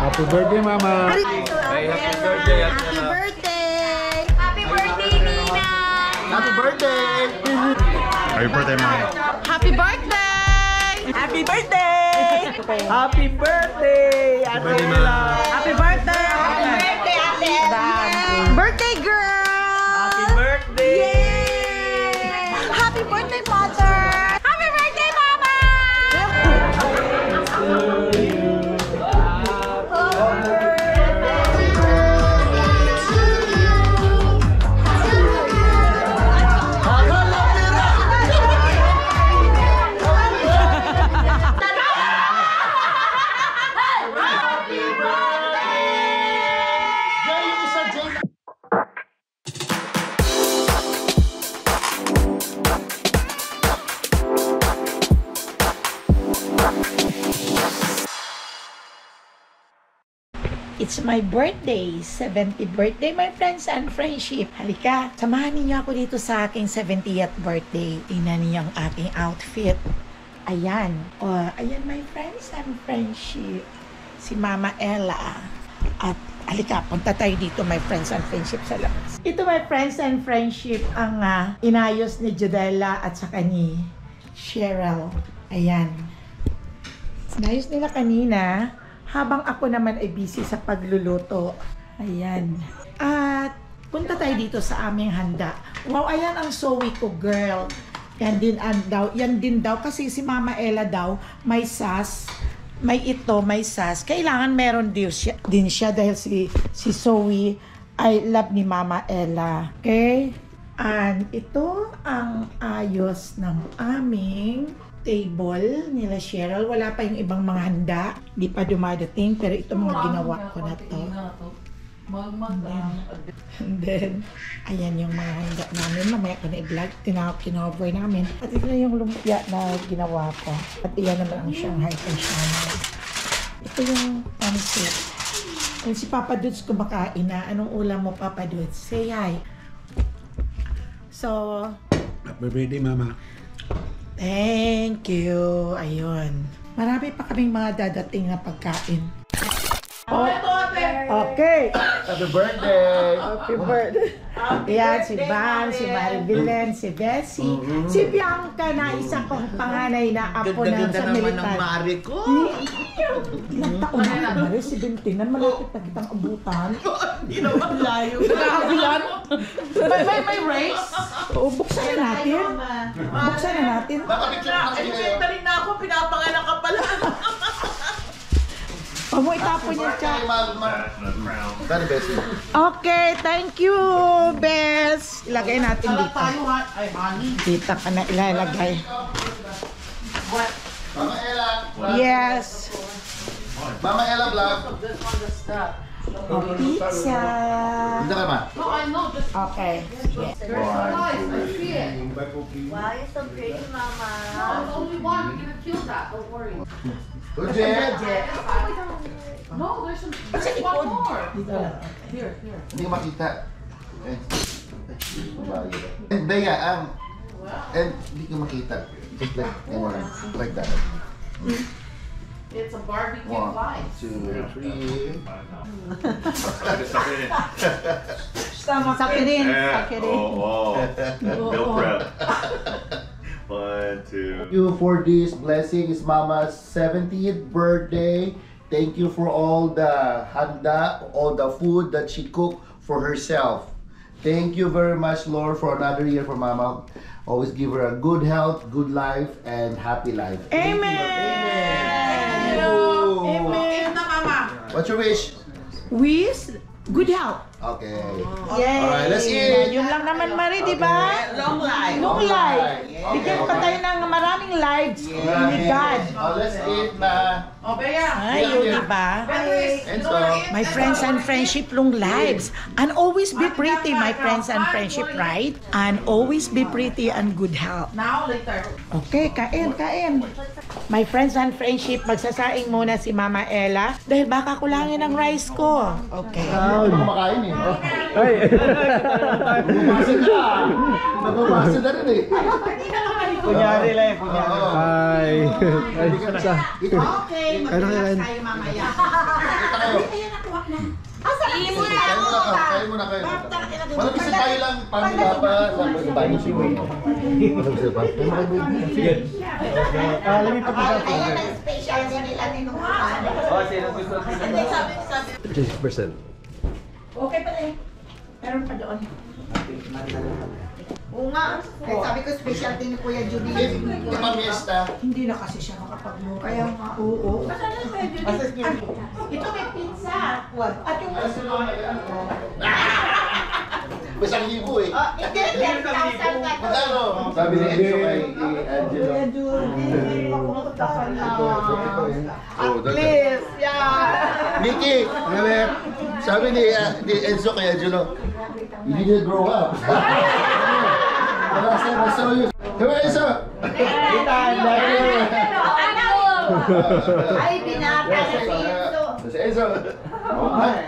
Happy birthday, Mama. Hey, happy birthday. Happy birthday. Happy birthday, Nina. Happy birthday. Happy birthday, Mama. Happy birthday. Happy birthday! Happy birthday! Ate Ella! Happy birthday. Happy birthday, Ate Ella. Birthday girl. Happy birthday! Yay! Happy birthday, mother. Happy birthday, mama. It's my birthday, 70th birthday, my friends and friendship. Halika, samahan niyo ako dito sa aking 70th birthday. Tingnan niyo ang aking outfit. Ayan. Ayan my friends and friendship. Si Mama Ella. At halika, punta tayo dito my friends and friendship sa labas. Ito my friends and friendship ang inayos ni Judella at saka ni Cheryl. Ayan. Inayos nila kanina. Habang ako naman ay busy sa pagluluto. Ayan. At punta tayo dito sa aming handa. Wow, ayan ang sowi ko, girl. Yan din daw. Kasi si Mama Ella daw, may sas. May ito, may sas. Kailangan meron din siya dahil si Zoe ay love ni Mama Ella. Okay? And ito ang ayos ng aming table nila Cheryl. Wala pa yung ibang mga handa. Hindi pa dumadating. Pero ito mga ginawa ko na to. And then, ayan yung mga handa namin. Mamaya ko na i-vlog. Kinover namin. At ito yung lumpia na ginawa ko. At iyan naman ang Shanghai Panshanay. Ito yung pancit. Kung si Papa Dudes kumakain na, anong ulam mo Papa Dudes? Say hi. So, Happy birthday, Mama. thank you. Ayun. Marami pa kaming mga dadating na pagkain. Okay. Happy birthday. Happy birthday. Yan, si Van, si Maribelen, si Bessie, si Bianca na isa kong panganay na apo na Ganda sa naman ng militar. mari ko. Ilang taon na Mari? 17 na malapit na kitang abutan. Hindi naman layo. Nakakulan? May race? Oo, buksan na natin. Buksan na natin. Elementary na ako, pinapanganak ka pala. Huwag mo itapon yan, Cha. Dali, Bessie. Okay, thank you, Bes. Ilagay natin dito. Ay, honey. Dito ka na ilalagay. Mama Ella. Yes. Mama Ella vlog. O, pizza. Hindi ka ma. Okay. Yes. Wow, you're so pretty, mama. Only one, you're gonna kill that, don't worry. Good, Jet. No, there's some, Sa there's one likod. more. Dito lang. Here. Hindi ka makita. Eh. And Bea, and hindi ka makita. Just like that. It's a barbecue 1, slice. 2, 3. Sakirin. Sakirin. Oh, meal prep. 1, 2. Thank you for this blessing. It's Mama's 70th birthday. Thank you for all the handa, all the food that she cooked for herself. Thank you very much, Lord, for another year for Mama. Always give her a good health, good life, and happy life. Amen. Amen. What's your wish? Wish, good health. Okay. Yay! Alright, let's eat. Yun lang naman, Mari, di ba? Long life. Long life. Bigyan pa tayo ng maraming lives ni God. Let's eat na. Oh, Bea. Ay, yun, di ba? And so, My friends and friendship, long lives. And always be pretty, my friends and friendship, right? And always be pretty and good health. Now, later. Okay, kain, kain. My friends and friendship, magsasaing muna si Mama Ella dahil baka kulangin ang rice ko. Okay. hindi ko makain eh. Ay! Nabubasa na. Nabubasa na rin eh. Kunyari lang eh, kunyari. Hi! Ay, sa... Okay, mag-relax tayo mamaya. Kita kayo. Kain muna kayo. Malapit sa tayo lang, pamilya pa. Tayo mo siguro. Malapit sa tayo. Sige. Alam mo pa Ayan ang special nila ninuhaan. Oh, sino gusto? 36%. Okay pa rin. Meron pa doon. Oo nga. Kaya sabi ko specialty ni Kuya Judy. Di ba miesta? Hindi na kasi siya makapag-mo. Kaya nga, oo. Ito may pizza. At yung Basang libo eh. Oh, hindi, 10,000 ka. Magkano? Sabi ni Enzo kay Angelo. Kuya Judy, mapunta ka na. At Please, yeah. Nikki, sabi ni Enzo kay Angelo, you didn't grow up. I saw you. Hey, Enzo! Ay, binata na si Enzo. Si Enzo.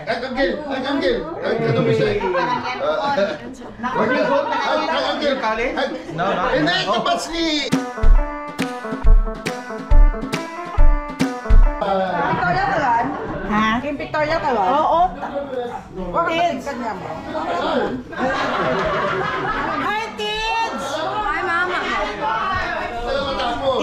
Agangil. Ano ba siya? Agangil. No. Hindi, kapats ni... Victoria ka lang? Ha? Yung Victoria ka lang? Oo. Kids! Hi, kids! Hi, mama!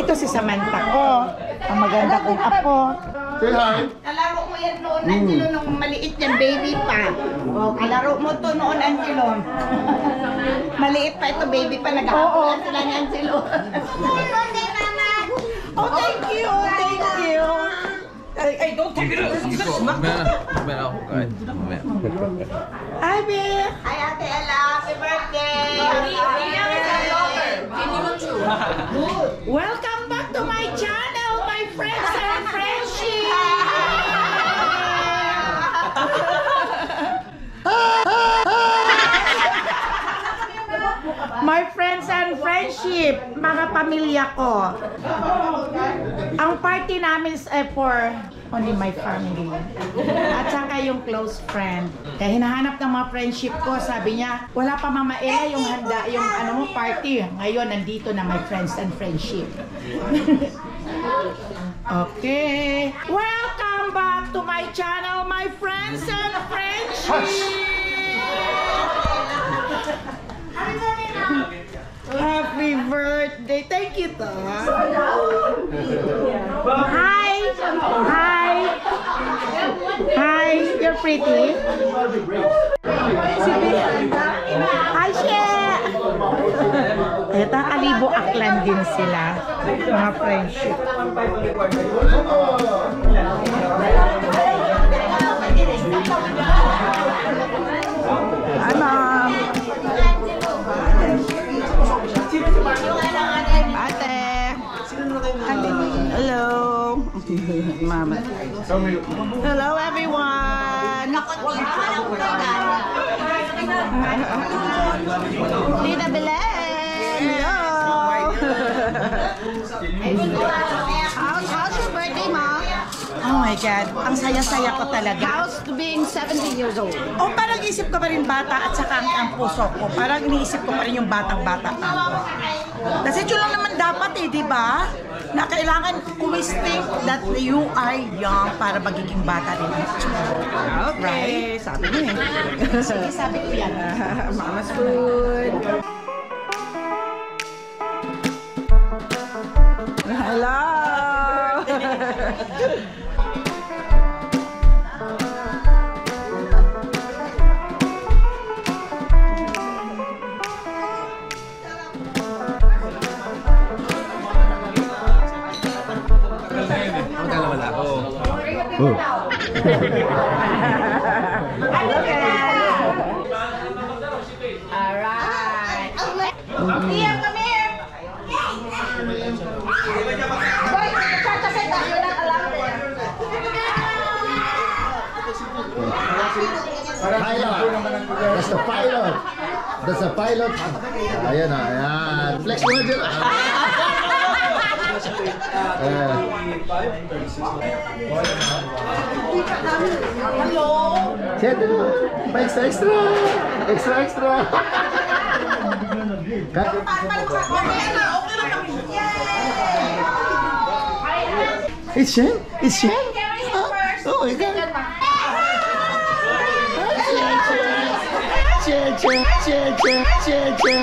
Ito si Samantha ko. Ang maganda kong apo. Say hi. Kalaro mo yan noon, Angelo, nung maliit yan, baby pa. O, kalaro mo to noon, Angelo. Maliit pa ito, baby pa. Nag-aapulan sila ni Angelo. Oh, thank you! Thank you! Ay, don't take it! Hi, babe! Hi, Ate Ella! Happy birthday! Welcome back to my channel, my friends and friendship! My friends and friendship, mga pamilya ko. Ang party namin is for only my family. At saka yung close friend. Kaya hinahanap ng mga friendship ko, sabi niya, wala pa Mama Ella yung handa, yung ano mo party. Ngayon, nandito na my friends and friendship. Okay. Welcome back to my channel, my friends and friendship. Happy birthday. Thank you, to. Hi. Hi. Hi. You're pretty. Hi, She. Ito, Kalibo Aklan din sila. Mga friendship. Hi, Mom. Ate. Hello. Mama. Hello, everyone. Lina Belen. Hello. How's your birthday, Mom? Oh my God, ang saya-saya ko talaga. How's being 70 years old? Oh, parang isip ko pa rin bata at saka ang puso ko. Parang iniisip ko pa rin yung batang-bata ako. Kasi yun lang naman dapat eh, di ba? Na kailangan always think that you are young para magiging bata rin. Okay, Right? sabi niya eh. Sige, sabi ko yan. Mama's food. Hello! Alright. Tia, come here. Boy, kakasay tayo na alam. Pilot. That's the pilot. That's the pilot. Ayan na, ayan. Flex mo na dyan. Hello. Chat, extra, extra. Extra, extra. It's Shen? It's Shen? Oh my God. Cheche, cheche, cheche.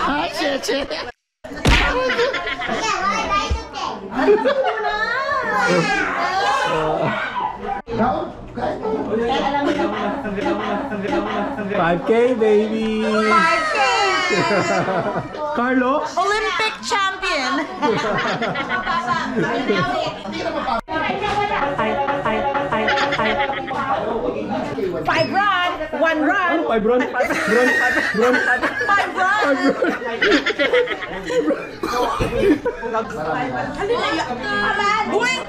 Hi, cheche. Now, 5K, baby! 5K! Carlo? Olympic champion! Five run! One run! 5 run? Five run! Buwing!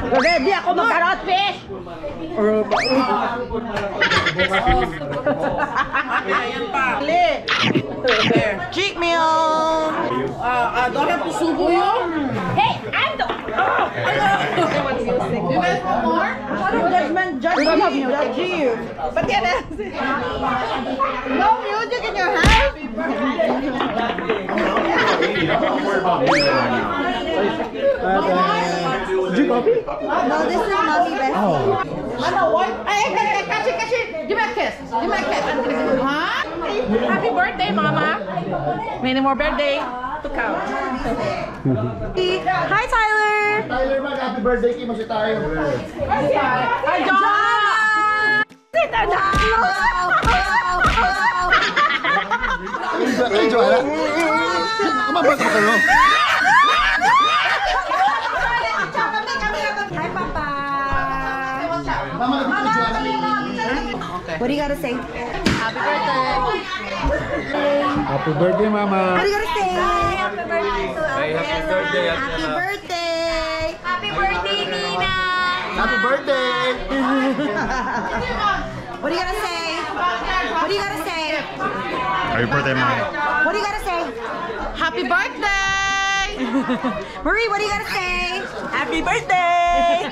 Ready ako mag-carrot fish! Cheek meal! Don't have to subo yun. Hey, I'm the... You guys want more? Judge you. But yeah, no music in your house? Did you copy? No, this is mommy best. Ano, what? Ay, kasi. Give me a kiss. Give me a kiss. Huh? Happy birthday, Mama. Many more birthday to come. Hi, Tyler! Tyler, happy birthday kay mo si tayo. Hi, John! Sit down! Ay, Joanna. Kumabot mo kayo. Hi, Papa! Mama, nagpapit Joanna. What do you gotta say? Happy birthday. Happy birthday, Mama! What do you gotta say? Happy birthday to happy birthday, Happy birthday! Happy birthday, Nina! Happy birthday! What do you gotta say? What do you gotta say? Happy birthday, Mom. What do you gotta say? Happy birthday. Marie, what do you gotta say? Happy birthday.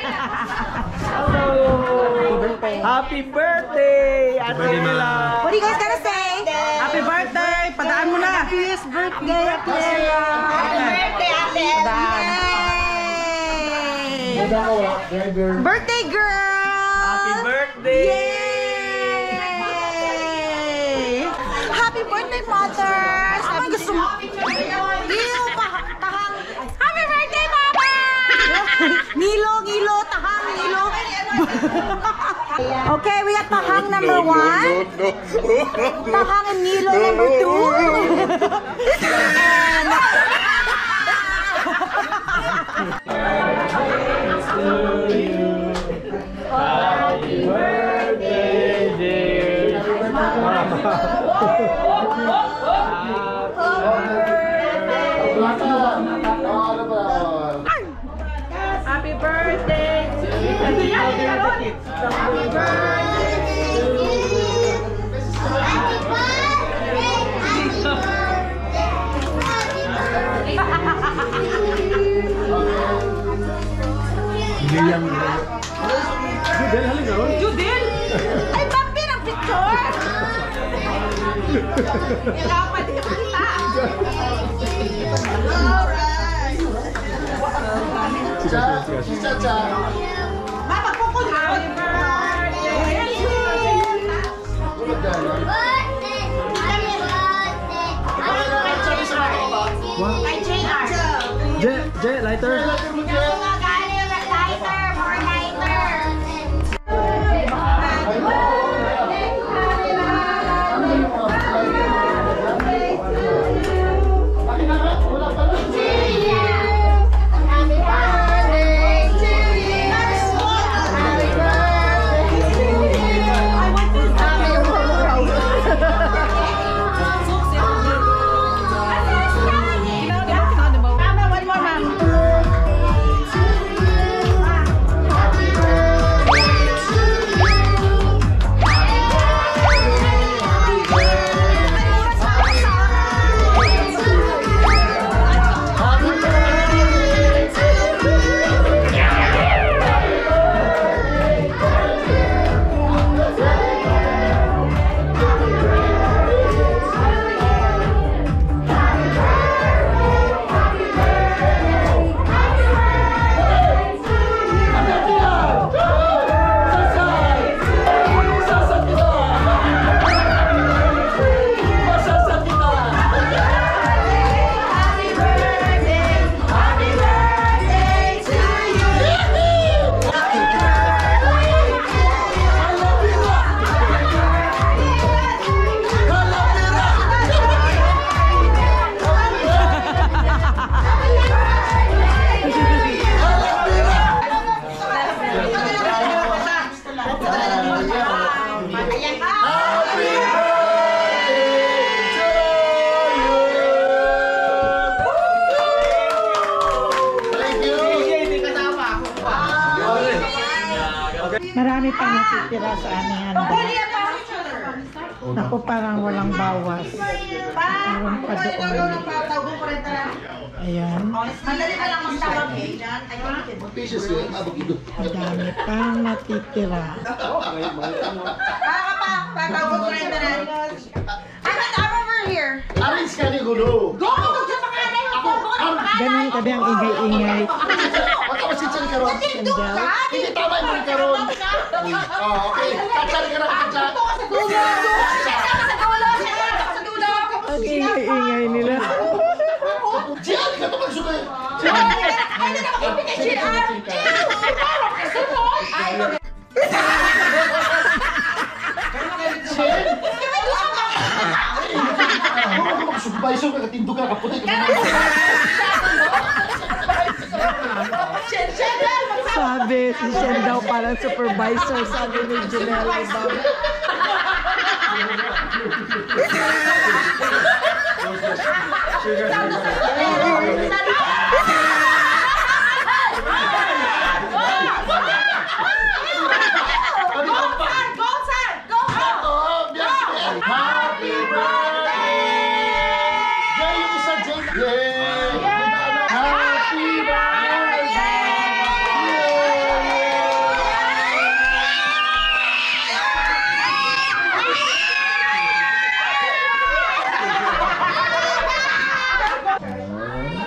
Happy birthday! Ate Mila! What do you guys gotta say? Happy birthday. Padaan mo na. Happiest birthday, Ate Ella! Happy birthday, Ate Ella! Yay! Birthday girl! Happy birthday! Yay! Happy birthday, mothers! Ano gusto mo? Nilo, tahang! Happy birthday, Mama! Nilo, tahang, Nilo. Okay, we got tahang number 1. Tahang and Nilo number 2. And... Happy birthday, dear! Happy birthday to you. Happy birthday. Judel, halika ron! Judel. Ay, papi ng picture! Dapat kita. Cha-cha. Mama, kukul ako. Kay JR. Jay, lighter! Happy birthday to you. Marami pa natitira sa aming handa. Ako parang walang bawas. Meron pa doon. Ayan. Madami pang natitira. Alis ka ni Gulo. Ganun kami ang ingay-ingay. Matawasin sa karon. Hindi tama yung karon. Okay. Katsari ka na katsa. Ang ingay-ingay nila. Diyan ka ito magsugay. Supervisor ka katinto ka kaputi ka. Sabi, si Shen daw parang supervisor, sabi ni Janelle. Happy birthday! Jay, yung isa, Jay. Yay! Happy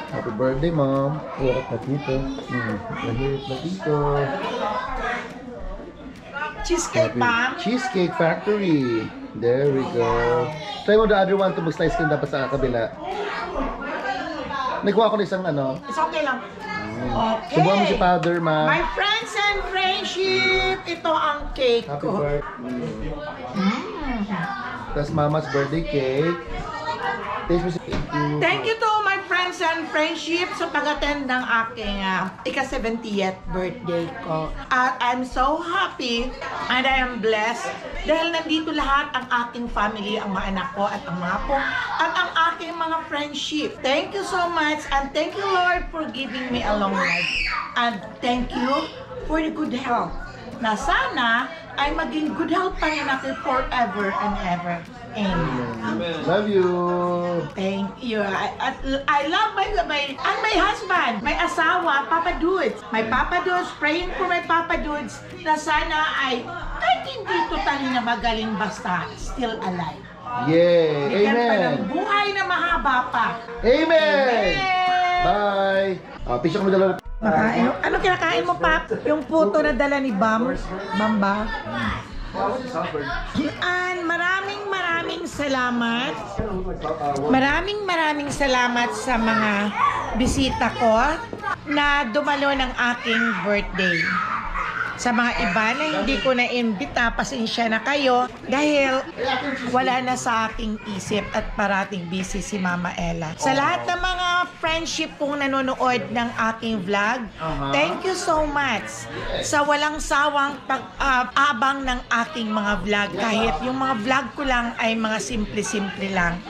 Happy birthday, Mom. Uwak na dito. Lahit na dito. Cheesecake, ma'am. Cheesecake Factory. There we go. Try mo the other one to mag-slice ka dapat sa kabila. Nagkuha ko na isang ano. It's okay lang. Okay. Subuhan mo si Father, Ma. My friends and friendship, ito ang cake Happy ko. birthday. That's Mama's birthday cake. Taste mo si Thank you to my friends and friendship sa pag-attend ng aking ika-70th birthday ko. At I'm so happy and I am blessed dahil nandito lahat ang aking family, ang mga anak ko at ang mga apo at ang aking mga friendship. Thank you so much and thank you, Lord, for giving me a long life. And thank you for the good health na sana ay maging good health pa rin natin forever and ever. Amen. Love you. Thank you. I love my husband, my asawa, Papa Dudes. My Papa Dudes, praying for my Papa Dudes na sana ay kahit hindi totally na magaling basta still alive. Yay. Bigyan pa ng Amen. buhay na mahaba pa. Amen. Amen. Bye. Picture mo dalawa. Makain. Ano kinakain mo, Pap? Yung puto na dala ni Bam? Bamba? And maraming salamat. Maraming salamat sa mga bisita ko na dumalo ng aking birthday. Sa mga iba na hindi ko na-imbita, pasensya na kayo dahil wala na sa aking isip at parating busy si Mama Ella. Sa lahat ng mga friendship kong nanonood ng aking vlog, thank you so much sa walang sawang pag-abang ng aking mga vlog. Kahit yung mga vlog ko lang ay mga simple-simple lang.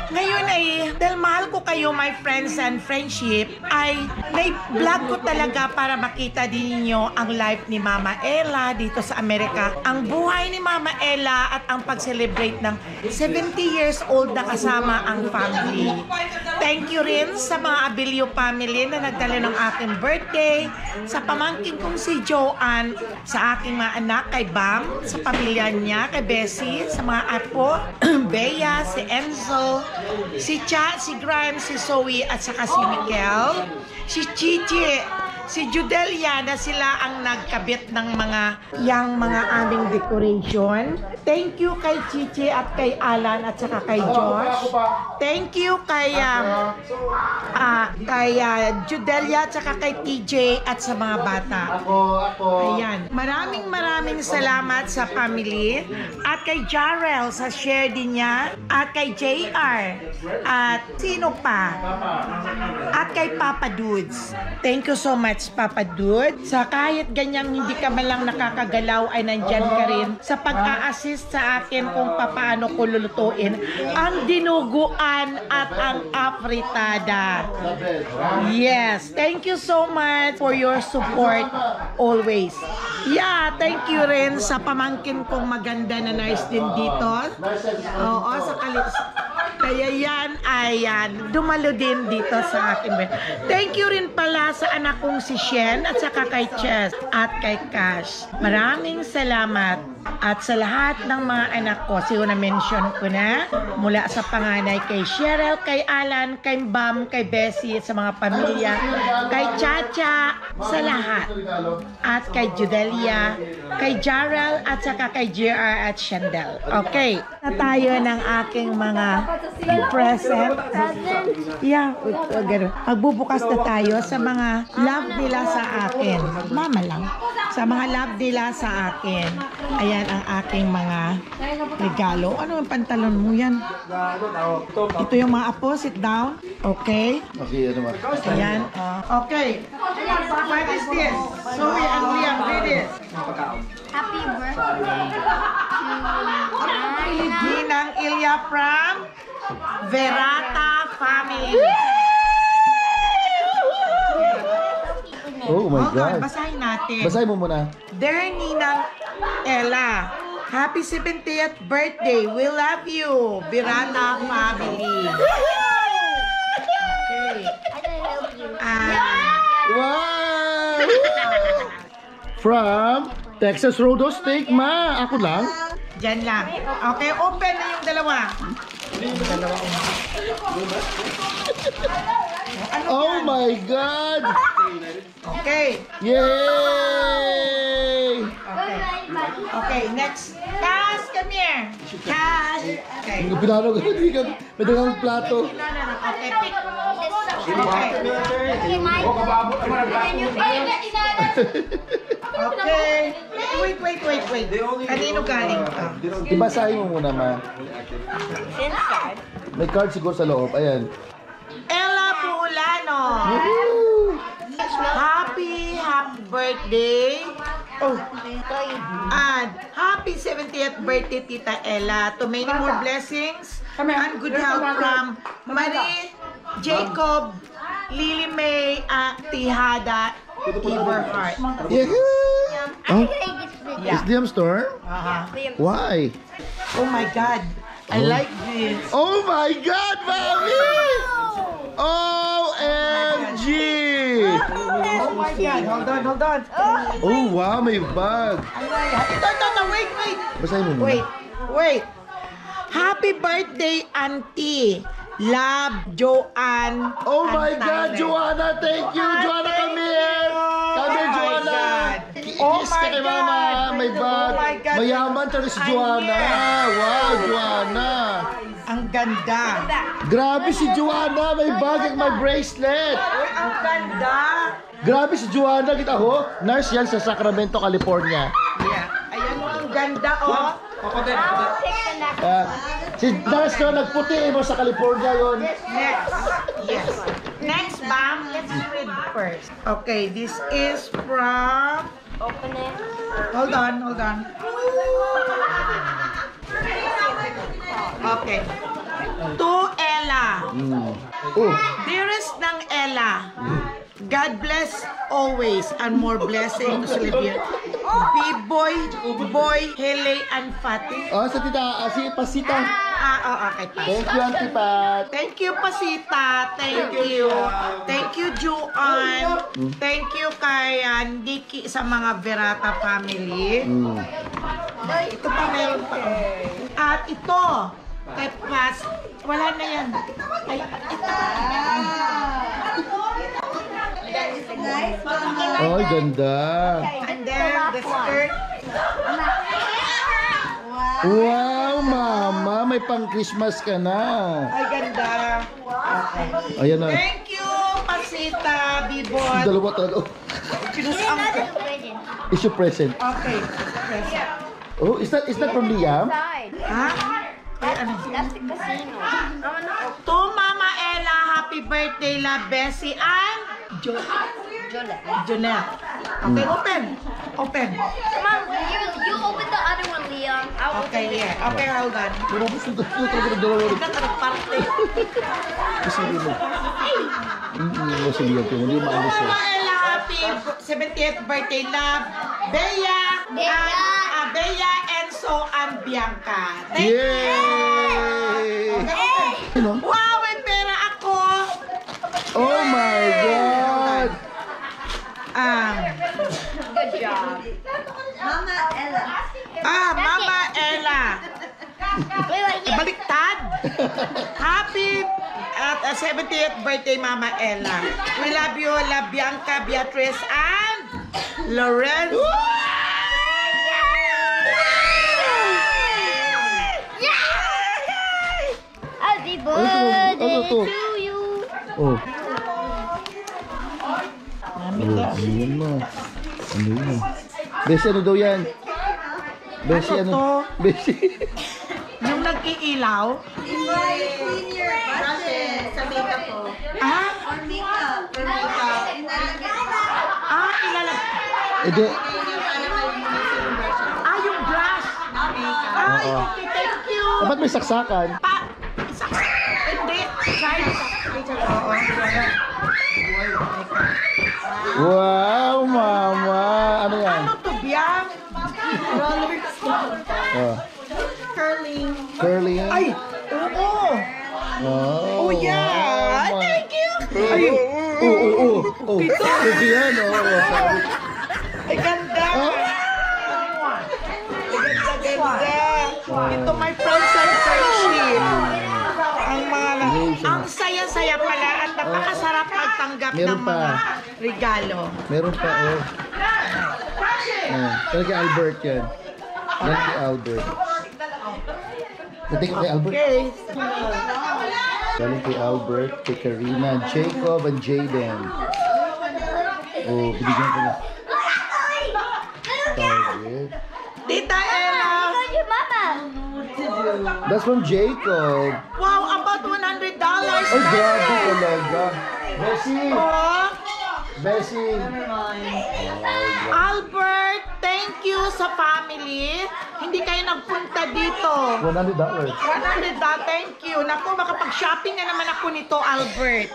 Ngayon ay, dahil mahal ko kayo, my friends and friendship, ay na-vlog ko talaga para makita din ninyo ang life ni Mama Ella dito sa Amerika. Ang buhay ni Mama Ella at ang pag-celebrate ng 70 years old na kasama ang family. Thank you rin sa mga Abilio family na nagdala ng aking birthday, sa pamangkin kong si Joanne, sa aking mga anak, kay Bam, sa pamilya niya, kay Bessie, sa mga apo, Bea, si Enzo, si Cha, si Grimes, si Zoe, at saka si Miguel, si Chichi, si Judelia na sila ang nagkabit ng mga aming decoration. Thank you kay Chichi at kay Alan at saka kay Josh. Thank you kay Judelia at saka kay TJ at sa mga bata. Ayan. Maraming salamat sa family at kay Jarrell sa share din niya at kay JR at sino pa? At kay Papa Dudes. Thank you so much, Papa Dude. Sa kahit ganyang hindi ka malang nakakagalaw ay nandyan ka rin sa pag-a-assist sa akin kung paano ko lulutuin ang dinuguan at ang afritada. Yes. Thank you so much for your support always. Yeah, thank you rin sa pamangkin kong maganda na nurse din dito. Oo, sa kaya yan ay dumalo din dito sa akin. Thank you rin pala sa anak kong si Shen at saka kay Chess at kay Cash. Maraming salamat at sa lahat ng mga anak ko. Siguro na-mention ko na mula sa panganay kay Cheryl, kay Alan, kay Bam, kay Bessie, sa mga pamilya, kay Chacha, sa lahat. At kay Judelia, kay Jarrell, at saka kay JR at Shandel. Okay, na tayo ng aking mga present. Yeah, ganun. Magbubukas na tayo sa mga love nila sa akin. Mama lang. Sa mga love nila sa akin. Ayan ang aking mga regalo. Ano ang pantalon mo yan? Ito yung mga apo. Sit down. Okay. Okay, ano ba? Ayan. Okay. What is this? Zoe and Liam, read it. Happy birthday to Ninang Ilya from Verata family. Oh my Hold on, God. basahin natin. Basahin mo muna. Dear Ninang Ella, happy 70th birthday. We love you, Verata family. Okay. Wow! From Texas Roadhouse Steak, ma. Ako lang. Diyan lang. Okay, open na yung dalawa. Oh my God! Okay. Yay! Okay, next. Cash, come here. Cash. Okay. Hindi pinano ko. Hindi ka. May dagang plato. No. Okay, pick. Okay. Wait. Kanino galing ka? Ibasahin mo muna, ma. May card siguro sa loob. Ayan. Ella Pulano. Happy birthday. Oh. And happy 70th birthday, Tita Ella. To many more blessings and good health from Marie, Jacob, Lily May, Tihada, Everheart. Yeah. Oh, is Liam store? Why? Oh my God. I like this. Oh my God, Mami! OMG! Oh my God. Hold on. Oh wow, may bag. Ito, wait. Basahin mo muna. Wait. Happy birthday, Auntie. Love, Joanne. Oh my and God, Tyler. Joanna! Thank you, Joanna! Come here! Come here, Joanna! Oh Kiss my ka kay Mama! God. May bag! Oh my God. Mayaman talaga si Joanna! Wow, Joanna! Ang ganda. Grabe si Joanna! May bag at may bracelet! Uy, ang ganda. Grabe si Joanna! Kita ho? Nurse yan sa Sacramento, California. Yeah. Ayan mo, ang ganda, oh. Si nurse ko nagputi mo sa California yon. Next. Yes. Next, Bam. Let's read first. Okay, this is from... Open it. Hold on. Okay. To Ella. Oh, Dearest ng Ella, God bless always and more blessings to live here. B-boy, boy, Hele, and Fatty. oh sa tita, si Pasita. Okay. Thank you, Auntie Pat. Thank you, Pasita. Thank you. Thank you, Juan. Thank you kay Nikki sa mga Verata family. Ay, ito pa meron pa. At ito, kay Pas, wala na yan. Ay, ito. Oh, ganda. And then the skirt. Wow, Mama, may pang-Christmas ka na. Ay, ganda. Okay. Ayan na. Thank you, Pasita, Bibon. Dalawa talaga. Pinusang ko. Is your present. Okay. Present. Oh, is that from Liam? Ha? Ay, ano? That's the casino. To Mama Ella, happy birthday, La Bessie and Jonelle. Okay, open. Come on, you open the other one, Liam. I'll open Okay, yeah. Okay, hold on. Pero gusto ko talaga dalawa. Parte. Kasi mo. Hindi mo si Liam. Hindi maalis siya. Mama Ella, happy 70th birthday, love. Bea, Bea, Enzo, and Bianca. Thank Yay! you. Wow, may pera ako. Oh my God! Good job. Mama Ella. Mama Ella. Wait, wait, yeah. Baliktad. Happy 70th birthday, Mama Ella. We love you, La Bianca, Beatrice, and Lorenzo. Happy Ano birthday to? to you. Oh. Yun na. Ano yun? Besi, ano daw yan? Besi, Ano to? Besi. Yung nag-iilaw. My senior brushes sa makeup ko. Ah? Or makeup. Or makeup. Ilalagay. Ede, Yung brush. Okay, thank you. dapat may saksakan. Hindi. Try. Oo. Wow, mama. Ano yan? Ano to, Biang? Oh. Curling. Curling. Ay! Oo! Oh, Yeah! mama. Thank you! Ay, oh. Ito yan, oh. Ay, ganda! Ganda! Ito, my friends and friendship. Ang saya-saya pala at napakasarap magtanggap Meron ng mga regalo. Meron pa, oh. Kaya kay Albert yan. Yan kay Albert. Natin kay Albert. Okay. Galing kay Albert, kay Karina, Jacob, and Jaden. Oh, binigyan ko na. Target. Tita Ella! Your mama. That's from Jacob. Wow, about $100. Ay, grabe talaga. Bessie! Oh, Bessie! Albert, thank you sa family. Hindi kayo nagpunta dito. $100. $100, thank you. Naku, makapag-shopping na naman ako nito, Albert.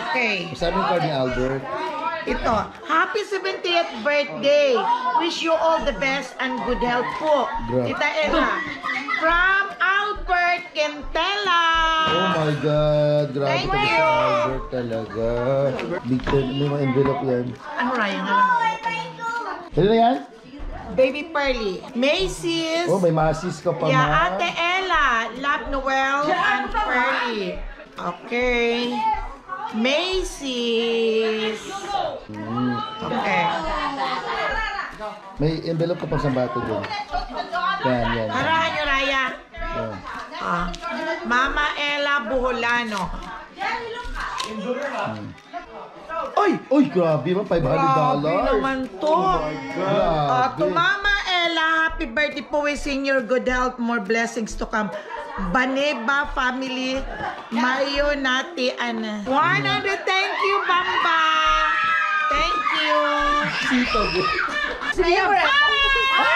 Okay. Sabi yung card ni Albert. Ito, happy 70th birthday. Wish you all the best and good health po. Grabe. Tita Ella. From Albert Quintela. Oh my God. Grabe Thank talaga si you. Albert talaga. Big time. May mga envelope yan. Ano Ryan? Ano na yan? Baby Pearly. Macy's. Oh, may masis ka pa, Yeah, ma. Ate Ella. Love Noel and Pearly. Okay. Macy's. Okay. May envelope ka pa sa bato dun. Yan. Harahan nyo, Raya. Yan. Mama Ella Buholano. Uy, grabe ba? $500? Grabe naman to. Grabe. To Mama Ella, happy birthday po. Wishing your good health, more blessings to come. Baneba family, Mayo Nati Ana. 100, thank you, Bamba. Thank you. Sito. Happy birthday, Mama.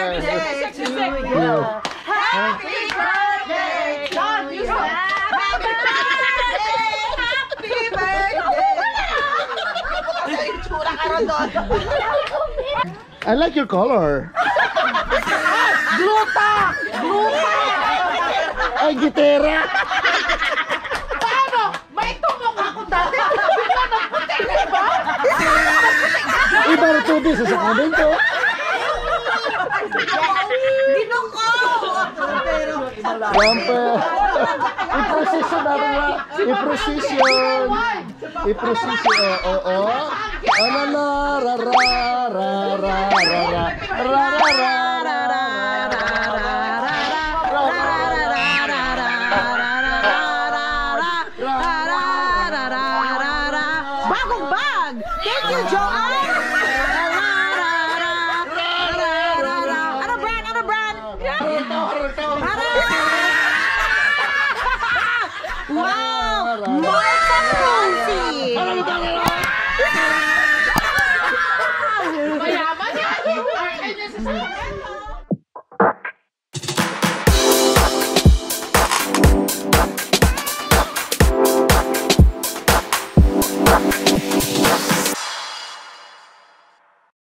Happy birthday to you. Happy birthday to you. Happy birthday. I like your color. Gluta! Ay, gitera. Paano? May tumok ako dati. Bigla ng puti, diba? Iba na tubi sa sakamin ko. Ginuko! Pero, Rampe. I-precision natin ba? I-precision. I-precision. Oo. Ano na? Ra.